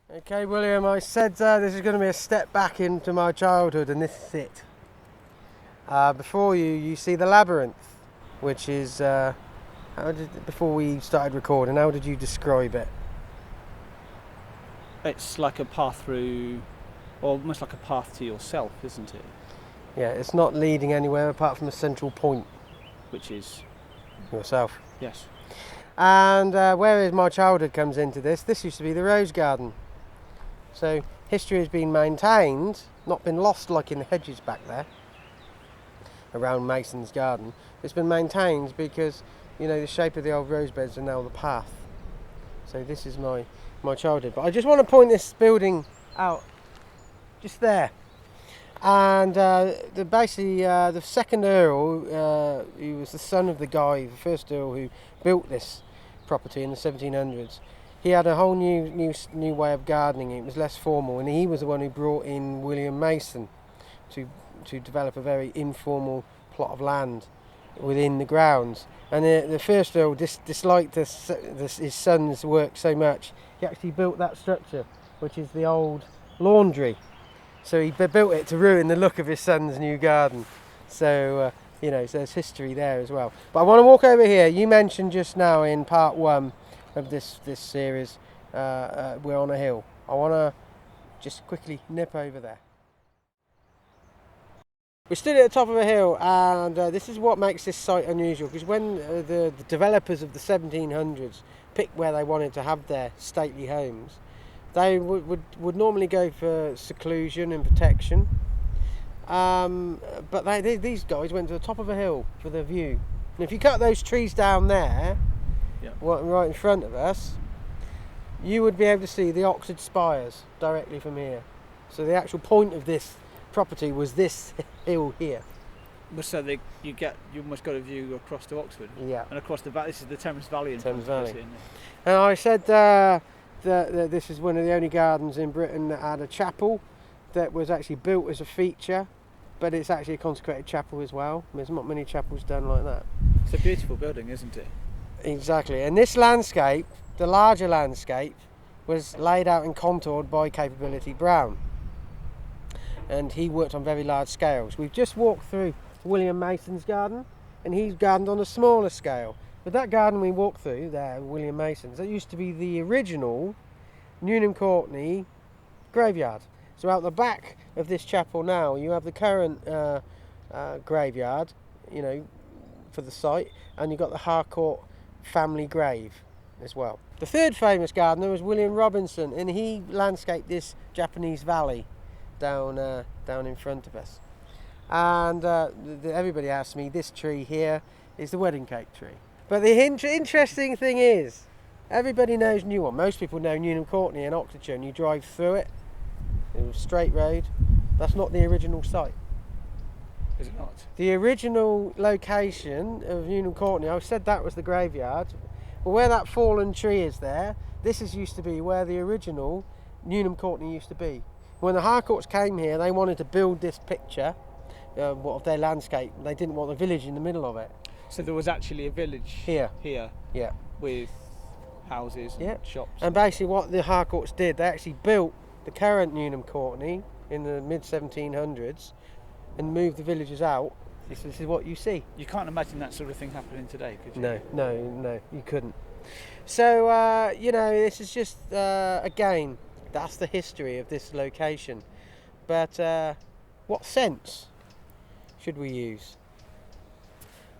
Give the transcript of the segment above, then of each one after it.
Okay, William, I said this is going to be a step back into my childhood, and this is it. Before you see the labyrinth, which is, before we started recording, how did you describe it? It's like a path through, or almost like a path to yourself, isn't it? Yeah, it's not leading anywhere apart from a central point, Which is, yourself. yes. And where my childhood comes into this used to be the rose garden. So history has been maintained, not been lost like in the hedges back there around Mason's garden. It's been maintained because, the shape of the old rose beds are now the path. So this is my childhood. But I just want to point this building out, just there. And the second Earl, he was the son of the first Earl who built this property in the 1700s. He had a whole new way of gardening. It was less formal, and he was the one who brought in William Mason to develop a very informal plot of land within the grounds. And the first Earl disliked his son's work so much, he actually built that structure, which is the old laundry. So he built it to ruin the look of his son's new garden. So, so there's history there as well. But I want to walk over here. You mentioned just now in part one of this series, we're on a hill. I want to just quickly nip over there. We're stood at the top of a hill, and this is what makes this site unusual, because when the developers of the 1700s picked where they wanted to have their stately homes, they would normally go for seclusion and protection, but these guys went to the top of a hill for the view. And if you cut those trees down there, right in front of us, you would be able to see the Oxford spires directly from here. So the actual point of this property was this hill here. So you almost got a view across to Oxford. Yeah. And across the valley. This is the Thames Valley. And I said that this is one of the only gardens in Britain that had a chapel that was actually built as a feature, but it's actually a consecrated chapel as well. There's not many chapels done like that. It's a beautiful building, isn't it? Exactly. And this landscape, the larger landscape, was laid out and contoured by Capability Brown. And he worked on very large scales. We've just walked through William Mason's garden, and he's gardened on a smaller scale. But that garden we walked through there, William Mason's, that used to be the original Newnham Courtney graveyard. So out the back of this chapel now, you have the current graveyard, for the site, and you've got the Harcourt family grave as well. The third famous gardener was William Robinson, and he landscaped this Japanese valley down in front of us. And everybody asks me, this tree here is the wedding cake tree. But the interesting thing is, everybody knows most people know Newnham Courtney in Oxfordshire, and you drive through it. It was a straight road. That's not the original site. Is it not? The original location of Newnham Courtney, I said that was the graveyard. Well, where that fallen tree is there, this used to be where the original Newnham Courtney used to be. When the Harcourts came here, they wanted to build this picture of their landscape. They didn't want a village in the middle of it. So there was actually a village here, yeah, with houses and shops. And basically what the Harcourts did, they actually built the current Newnham Courtney in the mid-1700s and moved the villagers out. This is what you see. You can't imagine that sort of thing happening today, could you? No, you couldn't. So, this is just, again, that's the history of this location. But what sense should we use?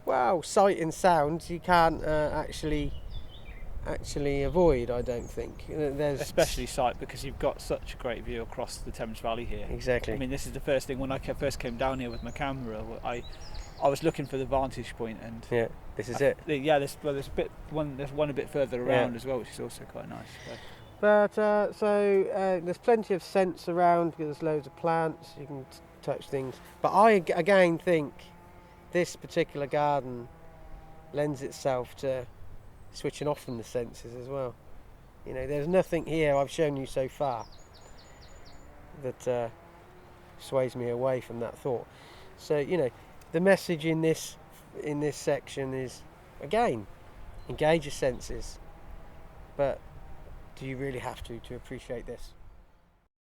Well, sight and sound you can't actually avoid, I don't think. Especially sight, because you've got such a great view across the Thames Valley here. Exactly. I mean, this is the first thing when I first came down here with my camera. I was looking for the vantage point, and this is it. Yeah, there's one a bit further around as well, which is also quite nice. But there's plenty of scents around because there's loads of plants. You can touch things. But I again think this particular garden lends itself to switching off from the senses as well. There's nothing here I've shown you so far that sways me away from that thought. So the message in this section is, again, engage your senses, but do you really have to appreciate this?